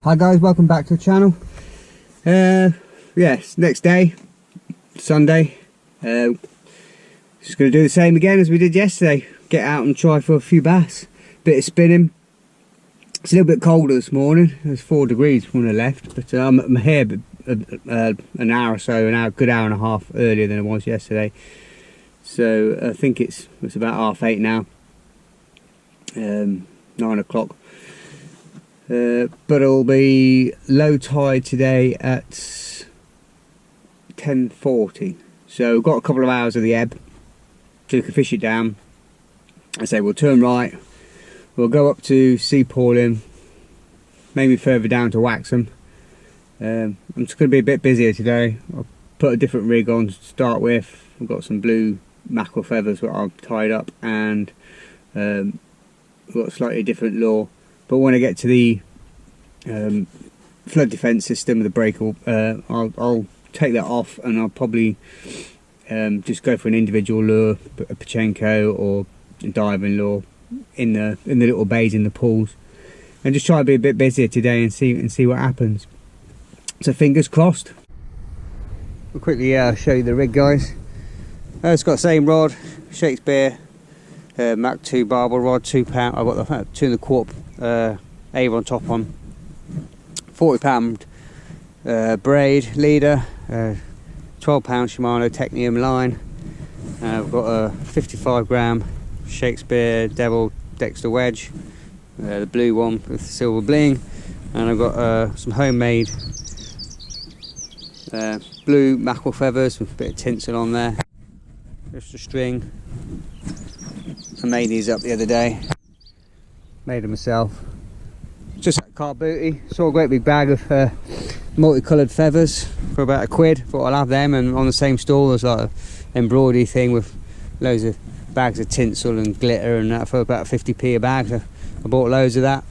Hi guys, welcome back to the channel. Yes, next day, Sunday. Just going to do the same again as we did yesterday. Get out and try for a few bass. Bit of spinning. It's a little bit colder this morning. It's 4 degrees when I left, but I'm here an hour or so, a good hour and a half earlier than it was yesterday. So I think it's about 8:30 now. 9 o'clock. But it'll be low tide today at 10:40. So we've got a couple of hours of the ebb, so we can fish it down. I say we'll turn right. We'll go up to Seapawling, maybe further down to Waxham. I'm just going to be a bit busier today. I'll put a different rig on to start with. I've got some blue mackerel feathers that I've tied up, and I've got a slightly different lure. But when I get to the flood defence system of the breaker, I'll take that off, and I'll probably just go for an individual lure, a Pachenko or a diving lure in the little bays in the pools, and just try to be a bit busier today and see what happens. So fingers crossed. I'll quickly show you the rig, guys. It's got the same rod, Shakespeare Mach 2 barbel rod, 2 pound. I've got the 2 1/4 Avon top on, 40 pound braid leader, 12 pound Shimano Technium line. I've got a 55 gram Shakespeare Devil Dexter wedge, the blue one with silver bling, and I've got some homemade blue mackerel feathers with a bit of tinsel on there. Just a string. I made these up the other day. Made them myself. Just at car booty. Saw a great big bag of multicoloured feathers for about £1. Thought I'll have them, and on the same stall there's like an embroidery thing with loads of bags of tinsel and glitter and that for about 50p a bag. So I bought loads of that.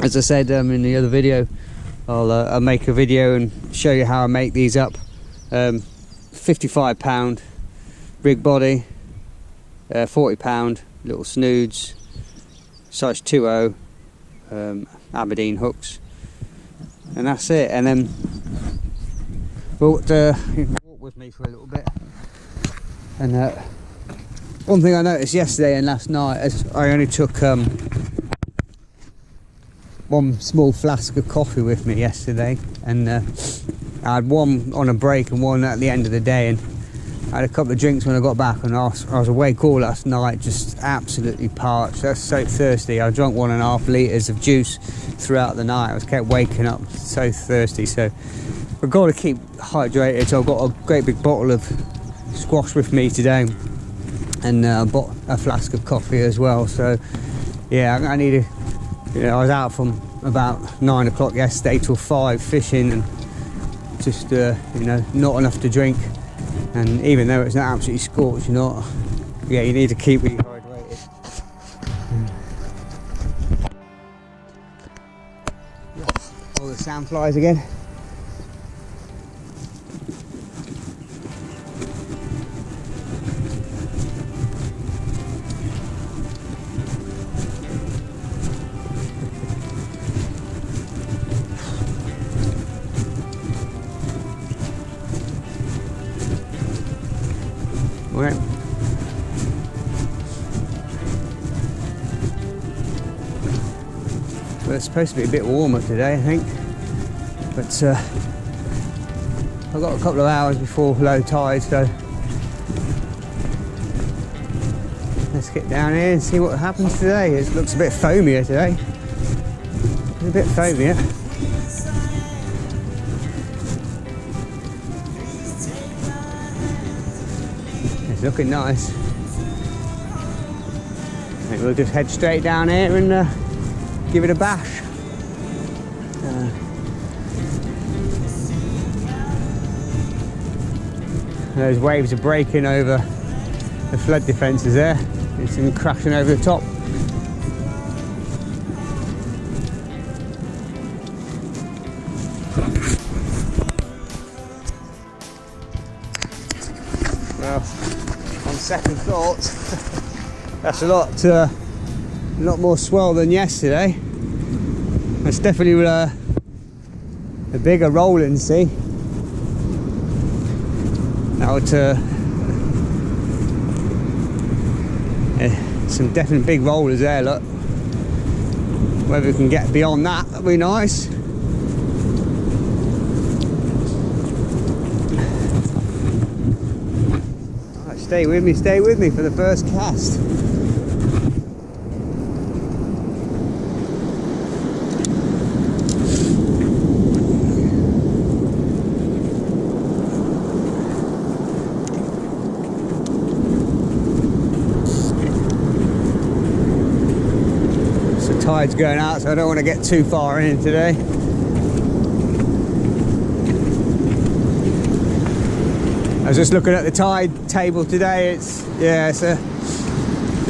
As I said in the other video, I'll make a video and show you how I make these up. 55 pound rig body, 40 pound little snoods, size 2.0 Aberdeen hooks, and that's it. And then walk with me for a little bit. And one thing I noticed yesterday and last night is I only took one small flask of coffee with me yesterday, and I had one on a break and one at the end of the day, and I had a couple of drinks when I got back, and I was awake all last night, just absolutely parched. I was so thirsty. I drank 1.5 litres of juice throughout the night. I was kept waking up so thirsty. So I've got to keep hydrated. So I've got a great big bottle of squash with me today, and I bought a flask of coffee as well. So yeah, I need to. I was out from about 9 o'clock yesterday till 5 fishing, and just not enough to drink. And even though it's not absolutely scorched, you need to keep rehydrated. All the sandflies again. Right. Well, it's supposed to be a bit warmer today, I think, but I've got a couple of hours before low tide, so let's get down here and see what happens today. It looks a bit foamier today. It's a bit foamier. It's looking nice. I think we'll just head straight down here and give it a bash. Those waves are breaking over the flood defences there. It's been crashing over the top. Well, on second thought, that's a lot more swell than yesterday. That's definitely a bigger rolling, see? Now it's some definite big rollers there, look. Whether we can get beyond that, that'd be nice. Right, stay with me for the first cast. Tide's going out, so I don't want to get too far in today. I was just looking at the tide table today. The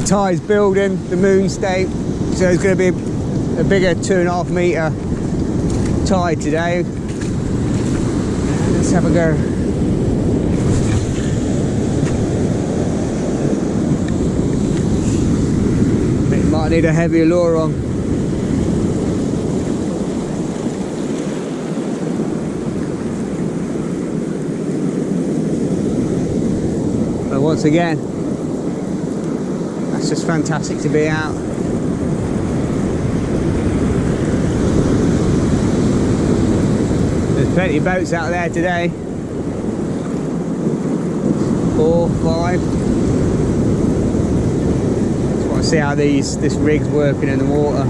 tide's building, the moon state, so it's going to be a bigger 2.5 metre tide today. Let's have a go. Might need a heavier lure on. But once again, that's just fantastic to be out. There's plenty of boats out there today. 4, 5. See how this rig's working in the water.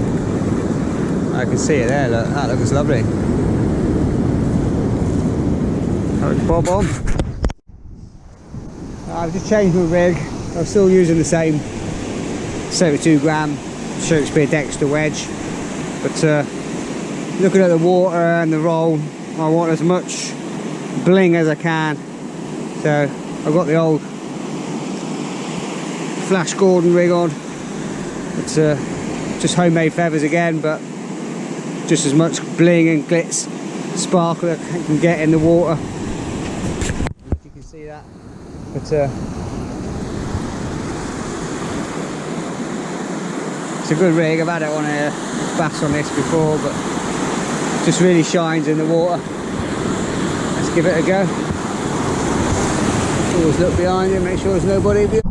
I can see it there, look. That looks lovely. Bob on. I've just changed my rig. I'm still using the same 72 gram Shakespeare Dexter wedge, but looking at the water and the roll, I want as much bling as I can. So I've got the old Flash Gordon rig on. It's just homemade feathers again, but just as much bling and glitz, sparkle I can get in the water. If you can see that, but it's a good rig. I've had it on a bass on this before, but it just really shines in the water. Let's give it a go. Always look behind you, make sure there's nobody behind.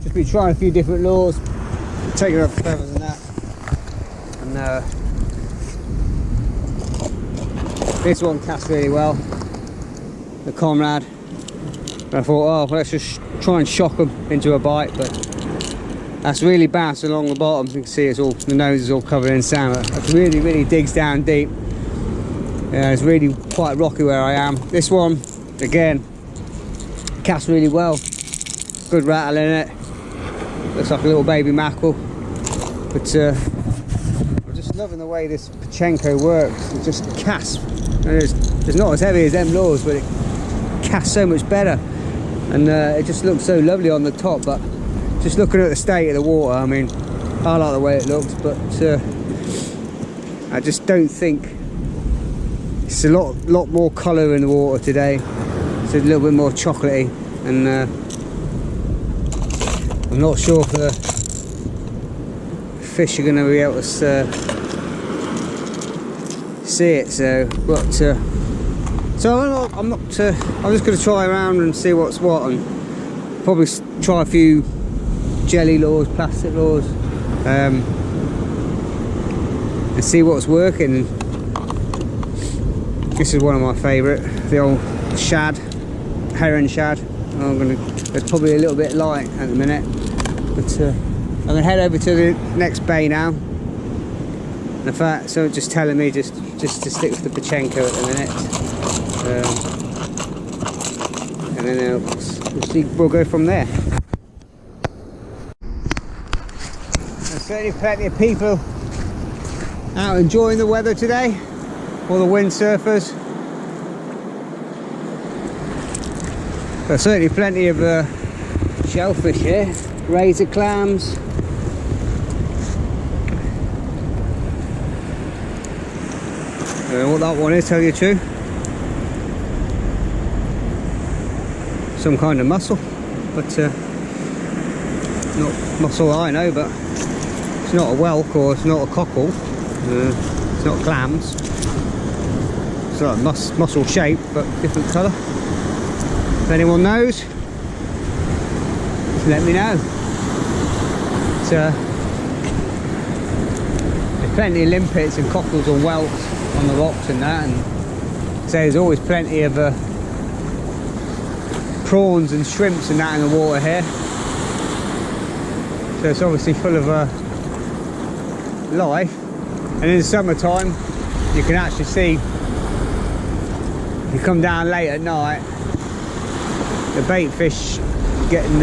Just been trying a few different lures, taking off feathers and that, and this one casts really well, the Comrade. And I thought, oh, let's just try and shock them into a bite, but that's really bounced along the bottom. You can see it's all, the nose is all covered in sand. It really digs down deep. Yeah, it's really quite rocky where I am. This one, again, casts really well. Good rattle in it. Looks like a little baby mackerel, but I'm just loving the way this Pachenko works. It just casts, and it's not as heavy as them lures, but it casts so much better, and it just looks so lovely on the top. But just looking at the state of the water, I mean, I like the way it looks, but I just don't think it's a lot more colour in the water today. It's a little bit more chocolatey, and I'm not sure if the fish are going to be able to see it. So, but I'm just going to try around and see what's what, and probably try a few jelly lures, plastic lures, and see what's working. This is one of my favourite, the old shad, heron shad. It's probably a little bit light at the minute, but I'm going to head over to the next bay now. In fact, someone's just telling me just to stick with the Pachenko at the minute, and then we'll go from there. There's certainly plenty of people out enjoying the weather today, all the windsurfers. There's certainly plenty of shellfish here, razor clams. I don't know what that one is, tell you the truth. Some kind of mussel, but not mussel I know, but it's not a whelk or it's not a cockle. It's not clams. It's like mussel shape, but different colour. If anyone knows, let me know. There's plenty of limpets and cockles and whelks on the rocks and that, and so there's always plenty of prawns and shrimps and that in the water here. So it's obviously full of life. And in the summertime, you can actually see, if you come down late at night, the bait fish getting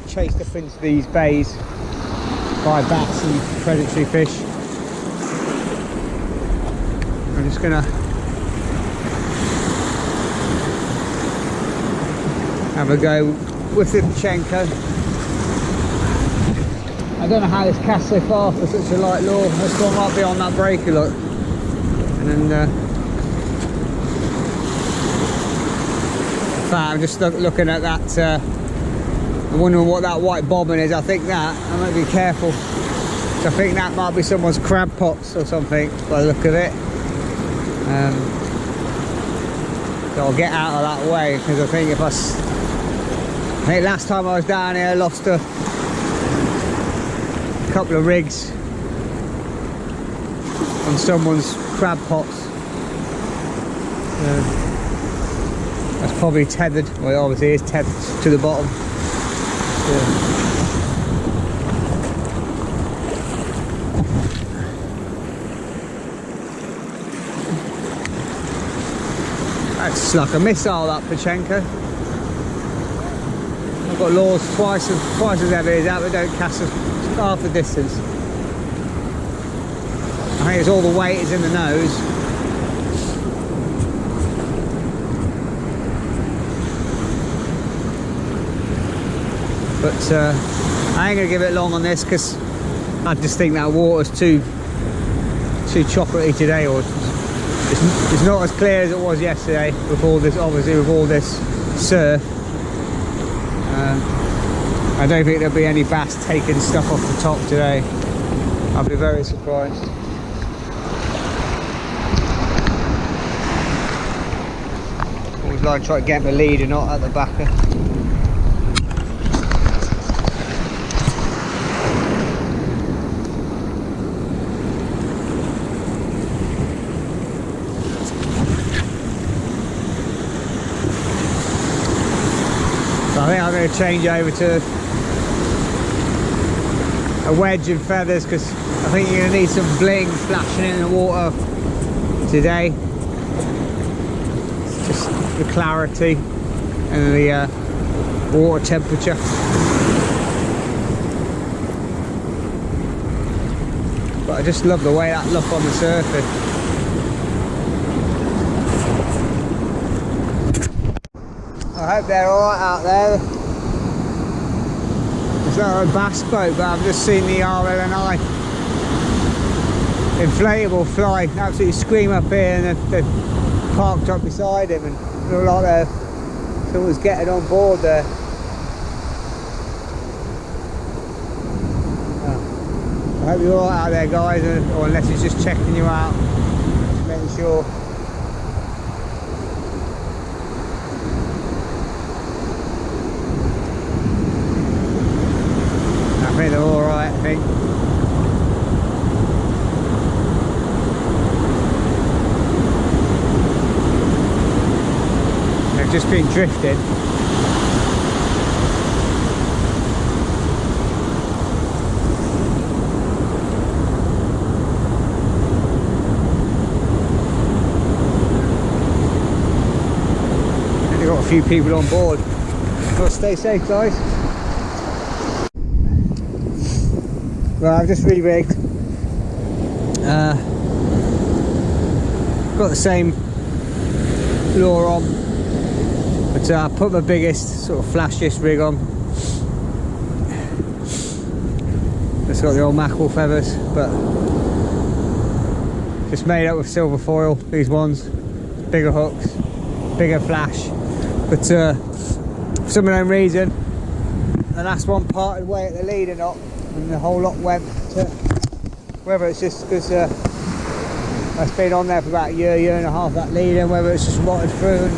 chased up into these bays by bats and predatory fish. I'm just gonna have a go with the Pachenko. I don't know how this casts so far for such a light lure. This one might be on that breaker, look. And then in fact, I'm just looking at that. I'm wondering what that white bobbin is. I think that, I might be careful. So I think that might be someone's crab pots or something by the look of it. So I'll get out of that way, because I think I think last time I was down here I lost a couple of rigs on someone's crab pots. That's probably tethered. Well, it obviously is tethered to the bottom. That's like a missile, that Pachenko. I've got lures twice as heavy as that, but don't cast half the distance. I think it's all the weight is in the nose. But I ain't gonna give it long on this, because I just think that water's too chocolatey today, or it's not as clear as it was yesterday with all this, obviously with all this surf. I don't think there'll be any bass taking stuff off the top today. I'll be very surprised. Always like to try to get the lead and not at the backer. I think I'm going to change over to a wedge and feathers, because I think you're going to need some bling flashing in the water today. It's just the clarity and the water temperature. But I just love the way that look on the surface. I hope they're alright out there. It's not a bass boat, but I've just seen the RLNI inflatable fly absolutely scream up here, and they're parked up beside him, and look like someone's getting on board there. I hope you're alright out there, guys, or unless he's just checking you out, just making sure. I think they're alright, I think. They've just been drifted. They've got a few people on board. Well, stay safe, guys. Well, I've just re-rigged. Got the same lure on, but I put my biggest, sort of flashiest rig on. It's got the old mackerel feathers, but just made up with silver foil, these ones. Bigger hooks, bigger flash. But for some unknown reason, the last one parted way at the leader knot, and the whole lot went. Whether it's just because it's been on there for about a year and a half, that leader, whether it's just rotted through and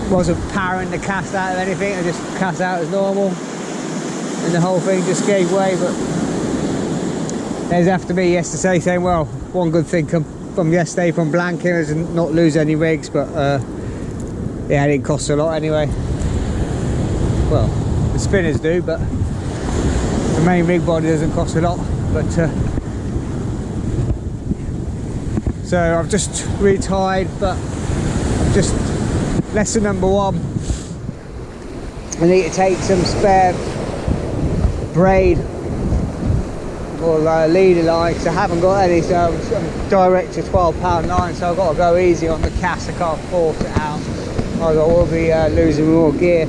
wasn't powering the cast out of anything, I just cast out as normal, and the whole thing just gave way. But there's after me yesterday saying, well, one good thing from yesterday from blanking is not lose any rigs, but yeah, it didn't cost a lot anyway. Well, the spinners do, but the main rig body doesn't cost a lot. But so I've just retied, but I'm just lesson number one. I need to take some spare braid or leader line, because I haven't got any, so I'm direct to 12-pound line, so I've got to go easy on the cast. I can't force it out, otherwise I will be losing more gear.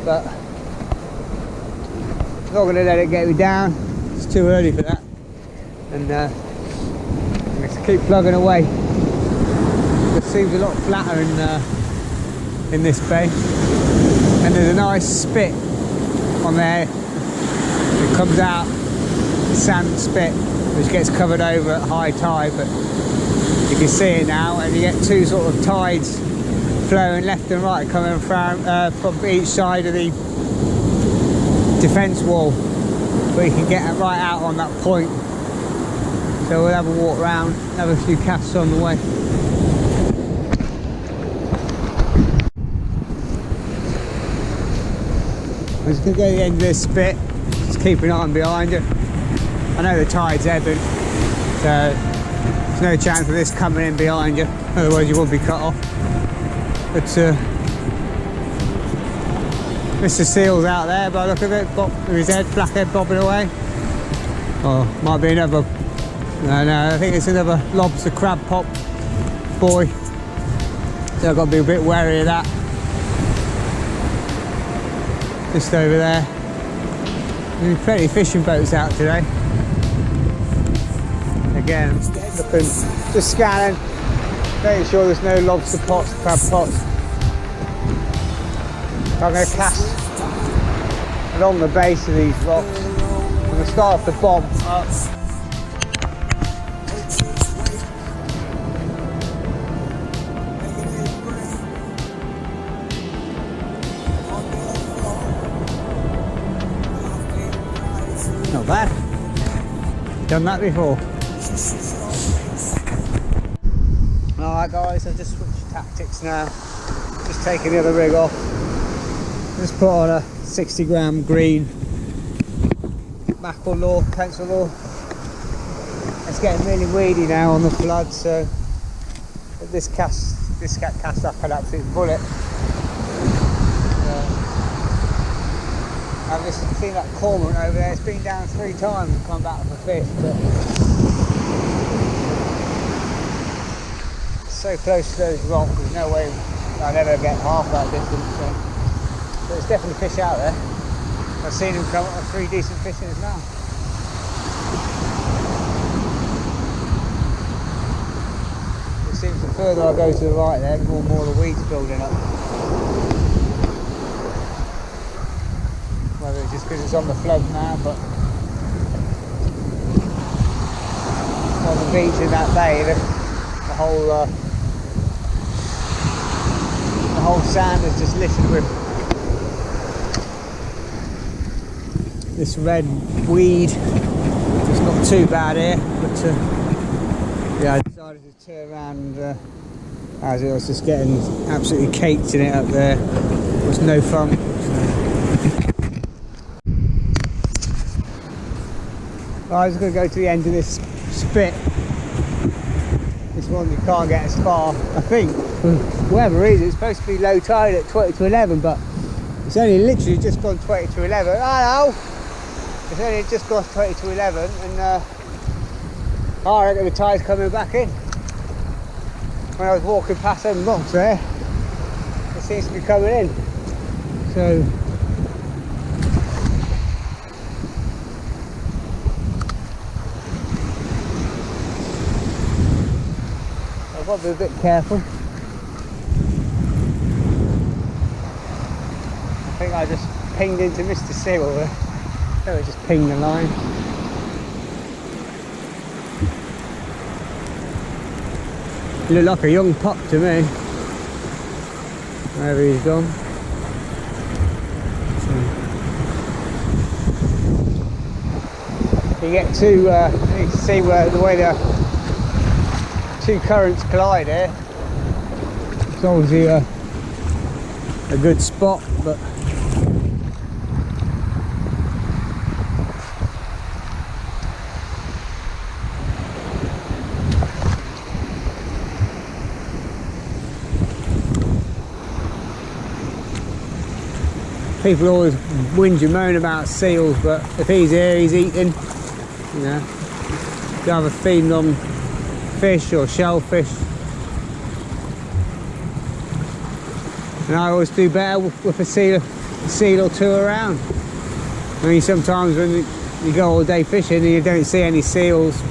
But I'm not going to let it get me down, it's too early for that. And I'm just keep plugging away. It seems a lot flatter in this bay, and there's a nice spit on there. It comes out, sand spit, which gets covered over at high tide, but you can see it now, and you get two sort of tides flowing left and right coming from each side of the defence wall, but you can get it right out on that point. So we'll have a walk around, have a few casts on the way. I'm just going to go to the end of this spit, just keep an eye on behind you. I know the tide's ebbing, so there's no chance of this coming in behind you, otherwise you will be cut off. But Mr. Seal's out there by the look of it, with his head, black head bobbing away. Oh, might be another, no, I think it's another lobster crab pop boy. So I've got to be a bit wary of that. Just over there. There's plenty of fishing boats out today. Again, looking, just scanning, making sure there's no lobster pots, crab pots. I'm going to cast along the base of these rocks. I'm going to start off the bomb up. Not bad. Done that before. Alright guys, I've just switched tactics now. Just taking the other rig off. Just put on a 60-gram green mackerel lure, pencil lure. It's getting really weedy now on the flood, so this cast up an absolute bullet. I've just seen that cormorant over there. It's been down 3 times and come back with a fish, but it's so close to those rocks, there's no way I'll ever get half that distance. So. But there's definitely fish out there. I've seen them come up with 3 decent fishes now. It seems the further I go to the right there, the more the weeds building up. Whether it's just because it's on the flood now, but on the beach in that bay, the whole sand is just littered with this red weed. It's not too bad here, but yeah, I decided to turn around as I was just getting absolutely caked in it up there. It was no fun. I was going to go to the end of this spit, this one you can't get as far. I think for whatever reason it's supposed to be low tide at 20 to 11, but it's only literally just gone 20 to 11. Hello! It's only just gone 20 to 11, and I reckon the tide's coming back in. When I was walking past them rocks there, it seems to be coming in. So I've got to be a bit careful. I think I just pinged into Mr. Cyril there. So I just pinged the line. He looked like a young pup to me. Wherever he's gone. So you get two, you can see where the way the two currents collide here. It's obviously a good spot, but people always whinge and moan about seals, but if he's here, he's eating. You know, you have a feeding on fish or shellfish, and I always do better with a seal or two around. I mean, sometimes when you go all day fishing and you don't see any seals,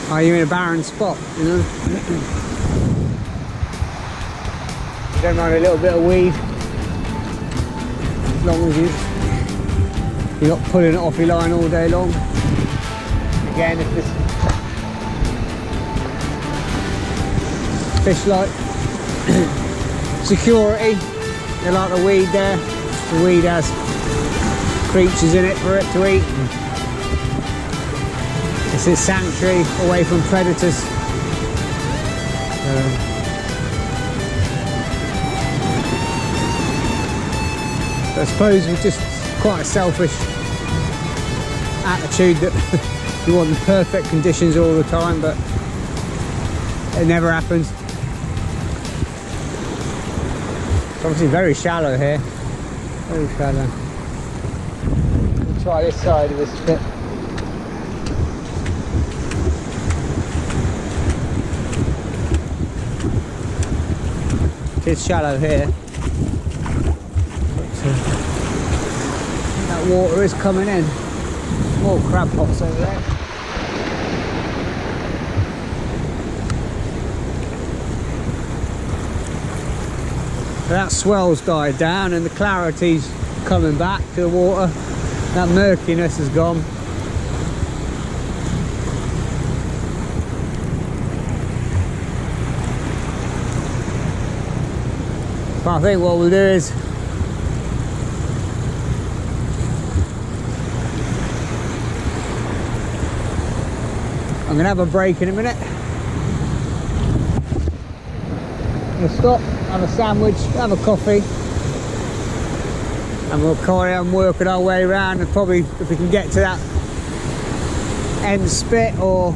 are you in a barren spot, you know? You don't mind a little bit of weed, as long as you're not pulling it off your line all day long. Again, if this fish like security, they like the weed there. The weed has creatures in it for it to eat. It's a sanctuary away from predators. I suppose we're just quite a selfish attitude that you want the perfect conditions all the time, but it never happens. It's obviously very shallow here, very shallow. We'll try this side of this bit. It is shallow here. That water is coming in. More crab pots over there. That swell's died down and the clarity's coming back to the water. That murkiness has gone. But I think what we'll do is I'm going to have a break in a minute. I'm going to stop, have a sandwich, have a coffee, and we'll carry on working our way around, and probably if we can get to that end spit or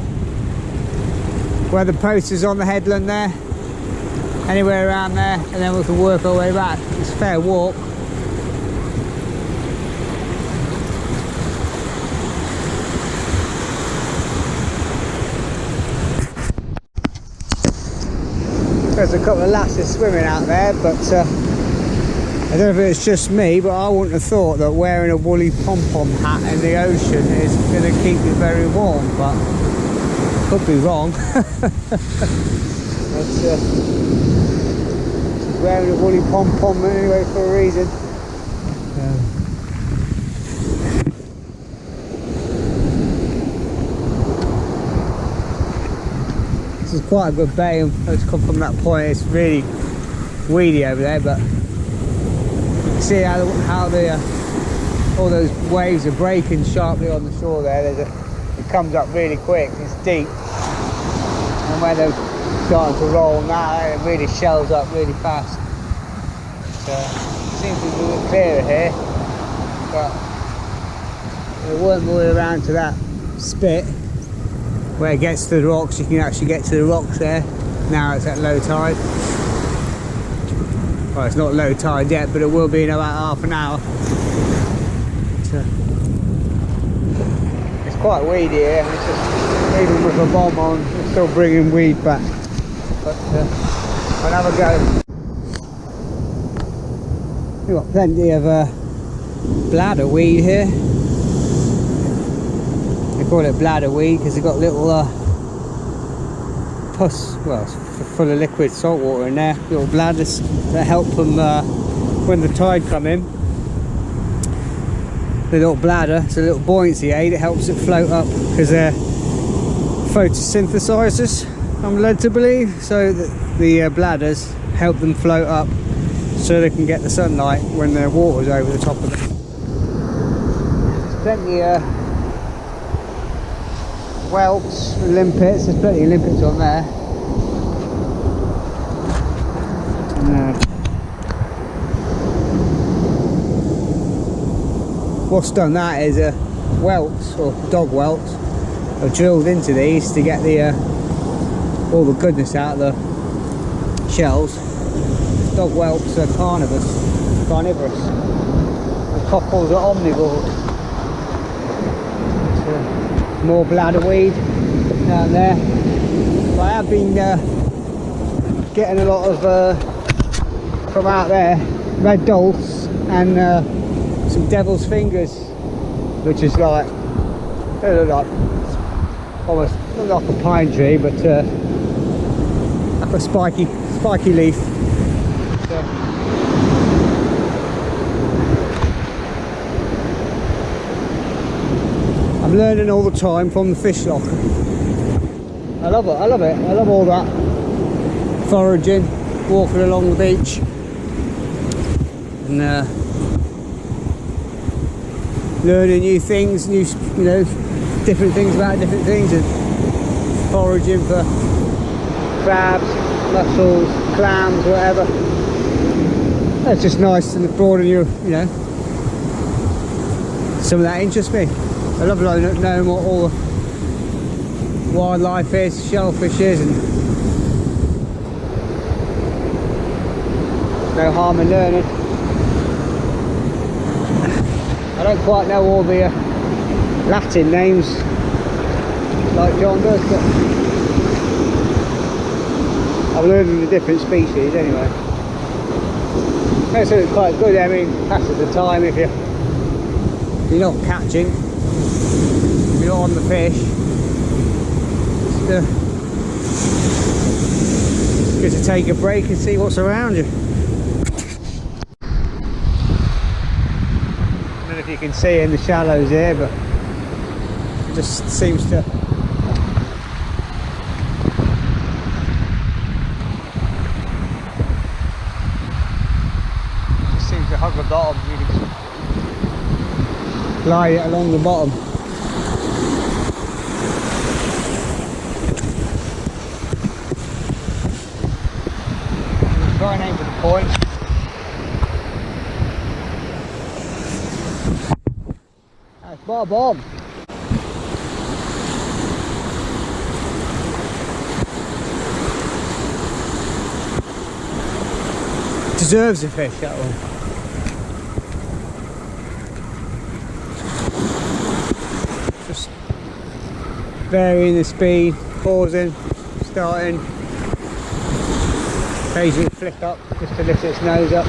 where the post is on the headland there, anywhere around there, and then we can work our way back. It's a fair walk. There's a couple of lasses swimming out there, but I don't know if it's just me, but I wouldn't have thought that wearing a woolly pom-pom hat in the ocean is going to keep you very warm, but could be wrong. But she's wearing a woolly pom-pom anyway for a reason. This is quite a good bay, and it's come from that point. It's really weedy over there, but you can see how all those waves are breaking sharply on the shore there. It comes up really quick, it's deep, and when they're starting to roll now, it really shells up really fast. So it seems to be a little clearer here, but we'll work my way around to that spit where it gets to the rocks. You can actually get to the rocks there. Now it's at low tide. Well, it's not low tide yet, but it will be in about half an hour. So, it's quite weedy here. It's just, even with a bomb on, it's still bringing weed back. But I'll have a go. We've got plenty of bladder weed here. They call it bladder weed because they've got little pus, well, it's full of liquid salt water in there, little bladders that help them when the tide come in. The little bladder, it's a little buoyancy aid, it helps it float up because they're photosynthesizers, I'm led to believe, so that the bladders help them float up so they can get the sunlight when the water's over the top of them. There's plenty of whelks and limpets, there's plenty of limpets on there. And, what's done that is whelks, or dog whelks, are drilled into these to get the all the goodness out of the shells. Dog whelks are carnivorous. The cockles are omnivores. More bladder weed down there. But I have been getting a lot of from out there, red dulse and some devil's fingers, which is like, they look like almost not like a pine tree, but like a spiky leaf. So, I'm learning all the time from the fish lock. I love it. I love all that foraging, walking along the beach, and learning new things, different things about different things, and foraging for crabs, mussels, clams, whatever. It's just nice to broaden your, some of that interests me. I love knowing what all the wildlife is, shellfish is, and no harm in learning. I don't quite know all the Latin names like John does, but I'm learning the different species anyway. It's quite good. I mean, passes the time if you're not catching, if you're on the fish. It's good to take a break and see what's around you. I don't know if you can see in the shallows here, but it just seems to hug the bottom. You can glide it along the bottom. Try and aim for the point. That's bob on. Deserves a fish, that one. Just varying the speed, pausing, starting, occasionally flick up just to lift its nose up.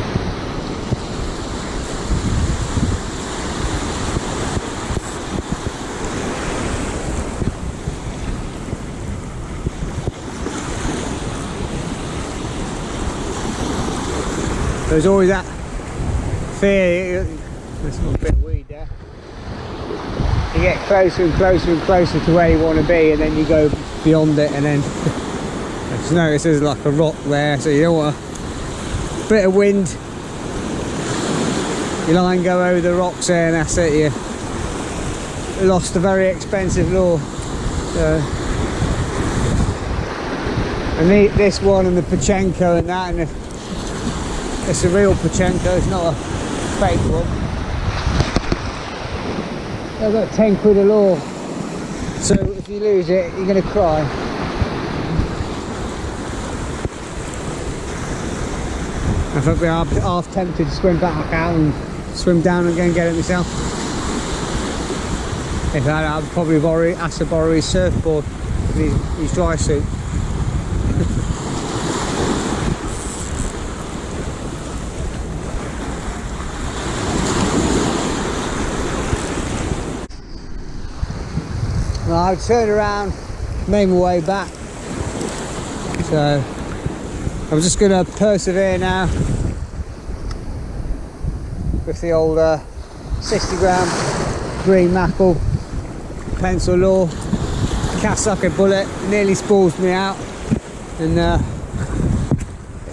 There's always that fear. There's a little bit of weed there. You get closer and closer and closer to where you want to be, and then you go beyond it, and then I just notice there's like a rock there, so you don't want a bit of wind. Your line go over the rocks there, and that's it. You lost a very expensive lure. And this one and the Pachenko and that, and it's a real Pachenko, it's not a fake one. I've got 10 quid a lure. So if you lose it, you're going to cry. I think I'm half tempted to swim back out and swim down and go and get it myself. If I had, I'd probably ask to borrow his surfboard and his dry suit. Well, I would turn around, made my way back. So I'm just going to persevere now with the old 60 gram green mackerel pencil lure. Cast like a bullet, nearly spools me out, and it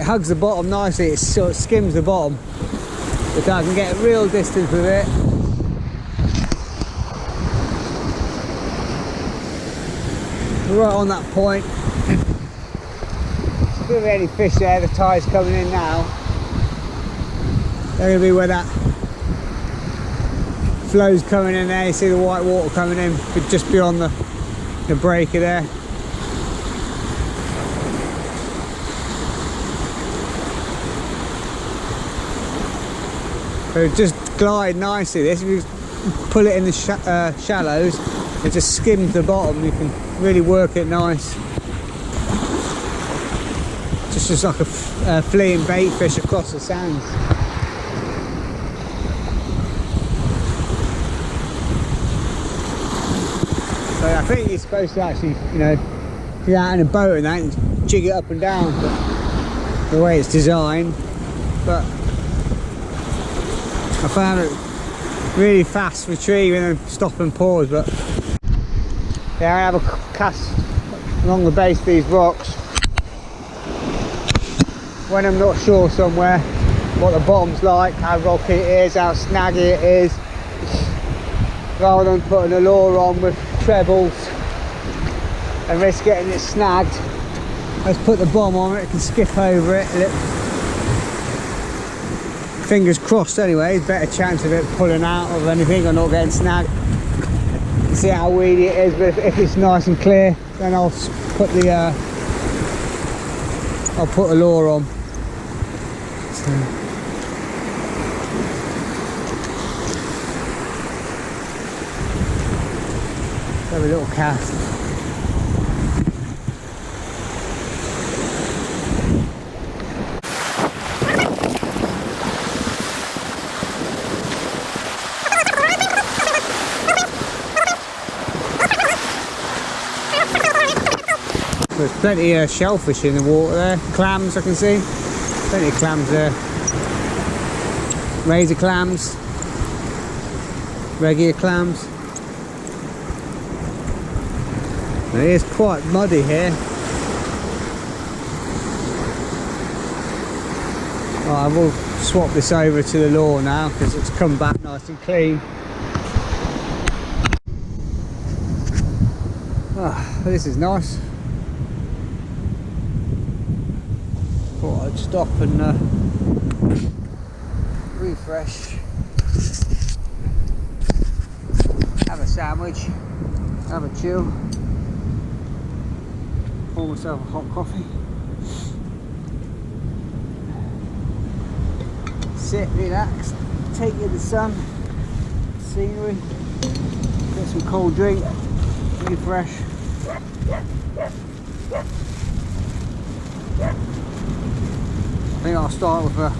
hugs the bottom nicely. It sort of skims the bottom, but I can get a real distance with it. Right on that point. There's going to be any fish there. The tide's coming in now. They're going to be where that flow's coming in there. You see the white water coming in just beyond the breaker there. So it just glide nicely. This, if you pull it in the shallows, it just skims the bottom. You can really work it nice. Just like a fleeing bait fish across the sands. So I think you're supposed to actually, you know, be out in a boat and that and jig it up and down, but the way it's designed. But I found it really fast retrieving and stop and pause. But yeah, I have a cast along the base of these rocks when I'm not sure somewhere what the bottom's like, how rocky it is, how snaggy it is. Rather than putting a lure on with trebles and risk getting it snagged, let's put the bottom on it, can skip over it. Fingers crossed anyway, better chance of it pulling out of anything or not getting snagged. See how weedy it is, but if it's nice and clear, then I'll put the I'll put a lure on. So. Have a little cast. There's plenty of shellfish in the water there. Clams I can see. Plenty of clams there. Razor clams. Regular clams. And it is quite muddy here. Right, I will swap this over to the lure now because it's come back nice and clean. Ah, this is nice. Thought I'd stop and refresh, have a sandwich, have a chill, pour myself a hot coffee, sit, relax, take in the sun, scenery, get some cold drink, refresh. I think I'll start with a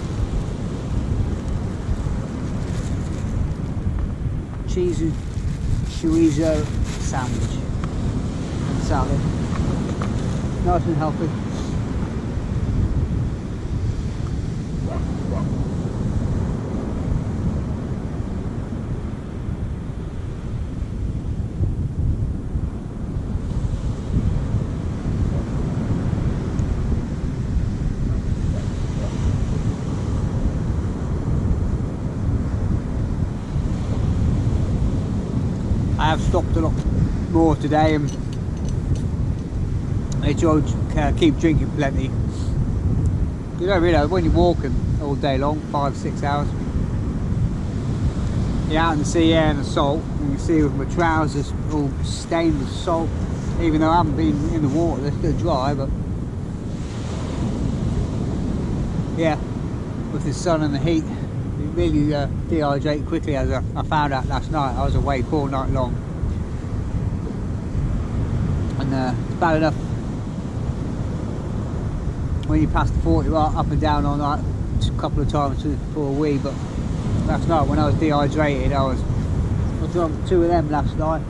cheese and chorizo sandwich and salad. Nice and healthy. I have stopped a lot more today and I try to keep drinking plenty. You don't realise when you're walking all day long, 5-6 hours, You're out in the sea air and the salt. You can see with my trousers all stained with salt, even though I haven't been in the water, they're still dry, but yeah, with the sun and the heat, you really dehydrate quickly, as I found out last night. I was awake all night long, and it's bad enough when you pass the 40 mark up and down all night, a couple of times for a wee, but last night when I was dehydrated, I drunk 2 of them last night,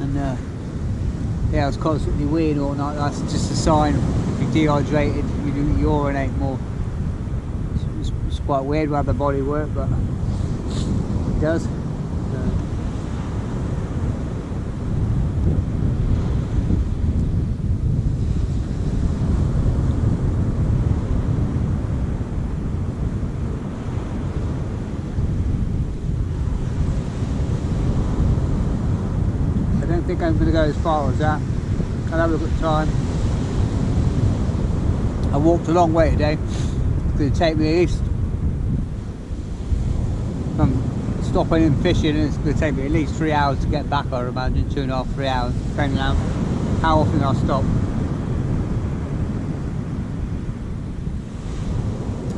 and yeah, I was constantly weeing all night. That's just a sign. If you're dehydrated, you urinate more. It's quite weird how the body works, but it does. I don't think I'm going to go as far as that. I'll have a look at the time. I walked a long way today. It's going to take me at least, if I'm stopping and fishing, it's going to take me at least 3 hours to get back, I imagine. 2.5, 3 hours, depending on how often I stop.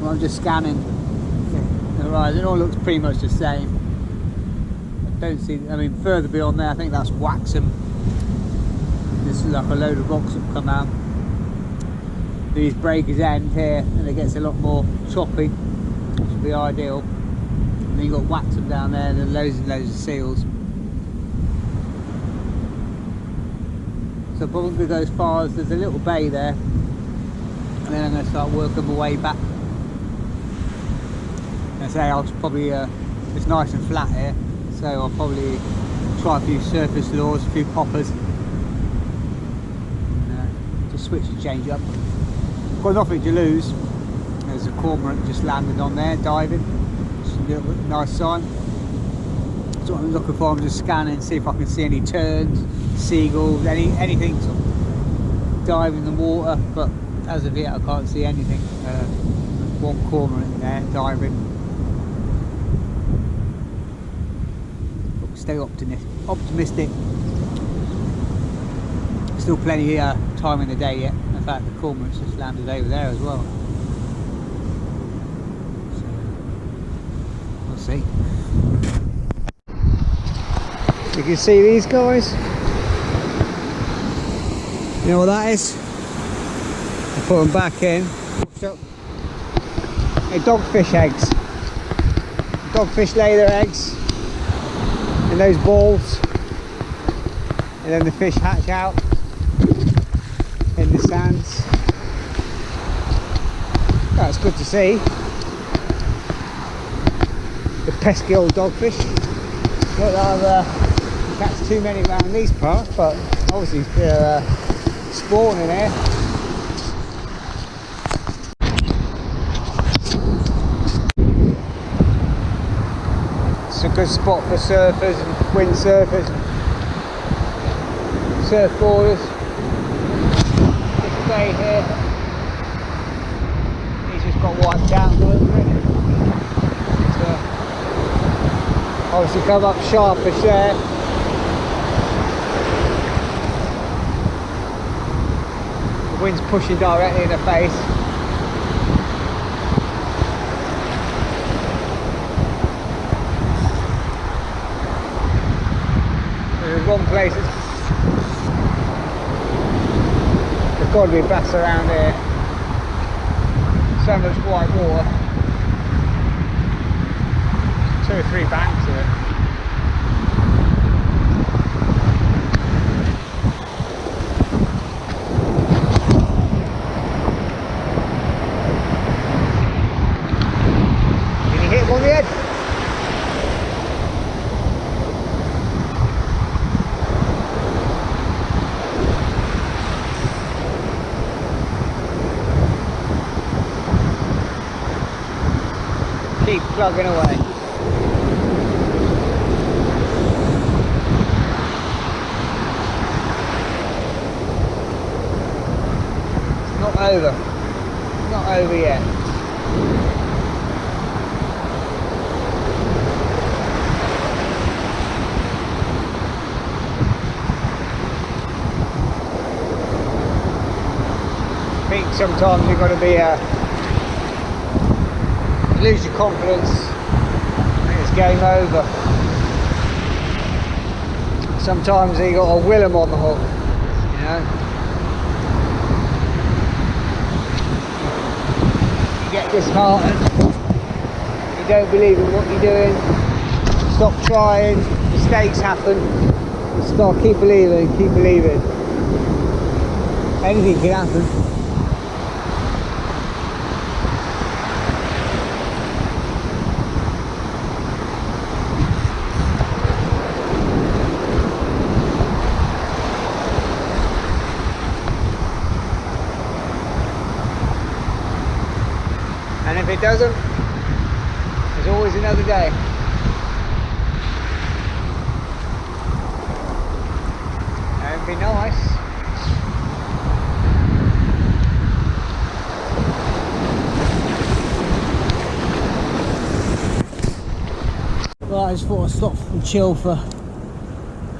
Well, I'm just scanning the horizon. It all looks pretty much the same. Don't see, I mean, further beyond there, I think that's Waxham. This is like a load of rocks that come out. These breakers end here, and it gets a lot more choppy, which would be ideal. And then you've got Waxham down there, and then loads and loads of seals. So I'm probably going to go as far as there's a little bay there, and then I'm going to start working my way back. I say I'll probably, it's nice and flat here, so I'll probably try a few surface lures, a few poppers, and just switch and change up. Got nothing to lose. There's a cormorant just landed on there, diving. It's a little nice sign. That's what I'm looking for. I'm just scanning, see if I can see any terns, seagulls, anything sort of diving in the water. But as of yet, I can't see anything. One cormorant there diving. Stay optimistic. Still plenty of time in the day yet. In fact, the cormorant's just landed over there as well. So we'll see. You can see these guys. You know what that is? I put them back in. They're dogfish eggs. Dogfish lay their eggs in those balls, and then the fish hatch out in the sands. That's good to see. The pesky old dogfish. Not that I've catch too many around these parts, but obviously they're spawning here. It's a good spot for surfers and windsurfers and surfboarders. This bay here, he's just got wiped out a little bit. So obviously come up sharpish there. The wind's pushing directly in the face. There's one place there's got to be bass around here. So much white water. 2 or 3 banks here. Did you hit him on the head? Keep plugging away. Not over. Not over yet. sometimes you've got to be lose your confidence and it's game over. Sometimes you got to will them on the hook, you know. You get disheartened, you don't believe in what you're doing, stop trying, mistakes happen, just got to keep believing, keep believing. Anything can happen. And if it doesn't, there's always another day. It'd be nice. Well, I just thought I'd stop and chill for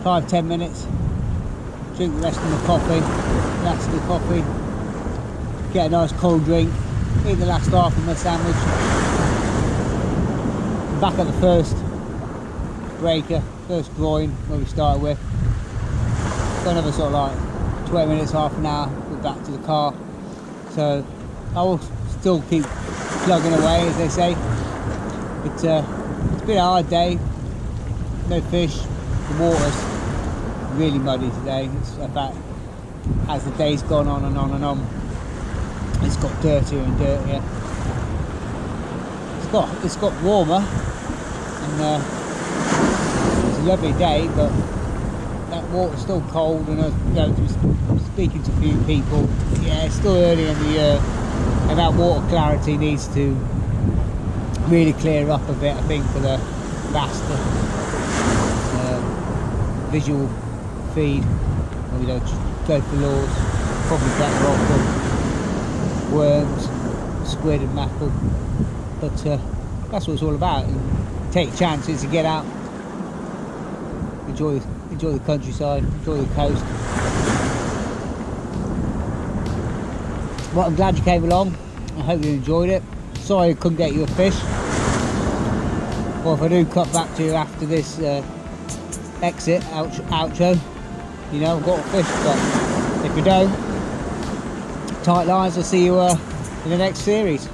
5-10 minutes, drink the rest of the coffee, relax the coffee, get a nice cold drink, eat the last half of my sandwich. I'm back at the first breaker, first groin where we started with. Got another sort of like 20 minutes, half an hour, we're back to the car. So I will still keep plugging away, as they say. It's been a hard day, no fish, the water's really muddy today. It's about, as the day's gone on and on and on, it's got dirtier and dirtier. It's got warmer, and it's a lovely day, but that water's still cold, and I was speaking to a few people. Yeah, it's still early in the year, and that water clarity needs to really clear up a bit, I think, for the vast visual feed. When we don't go for lures, probably better off with worms, squid and mackerel. But that's what it's all about. And take chances to get out, enjoy the countryside, enjoy the coast. Well, I'm glad you came along. I hope you enjoyed it. Sorry I couldn't get you a fish. Or if I do cut back to you after this exit outro, you know, I've got a fish. But if you don't, tight lines. I'll see you in the next series.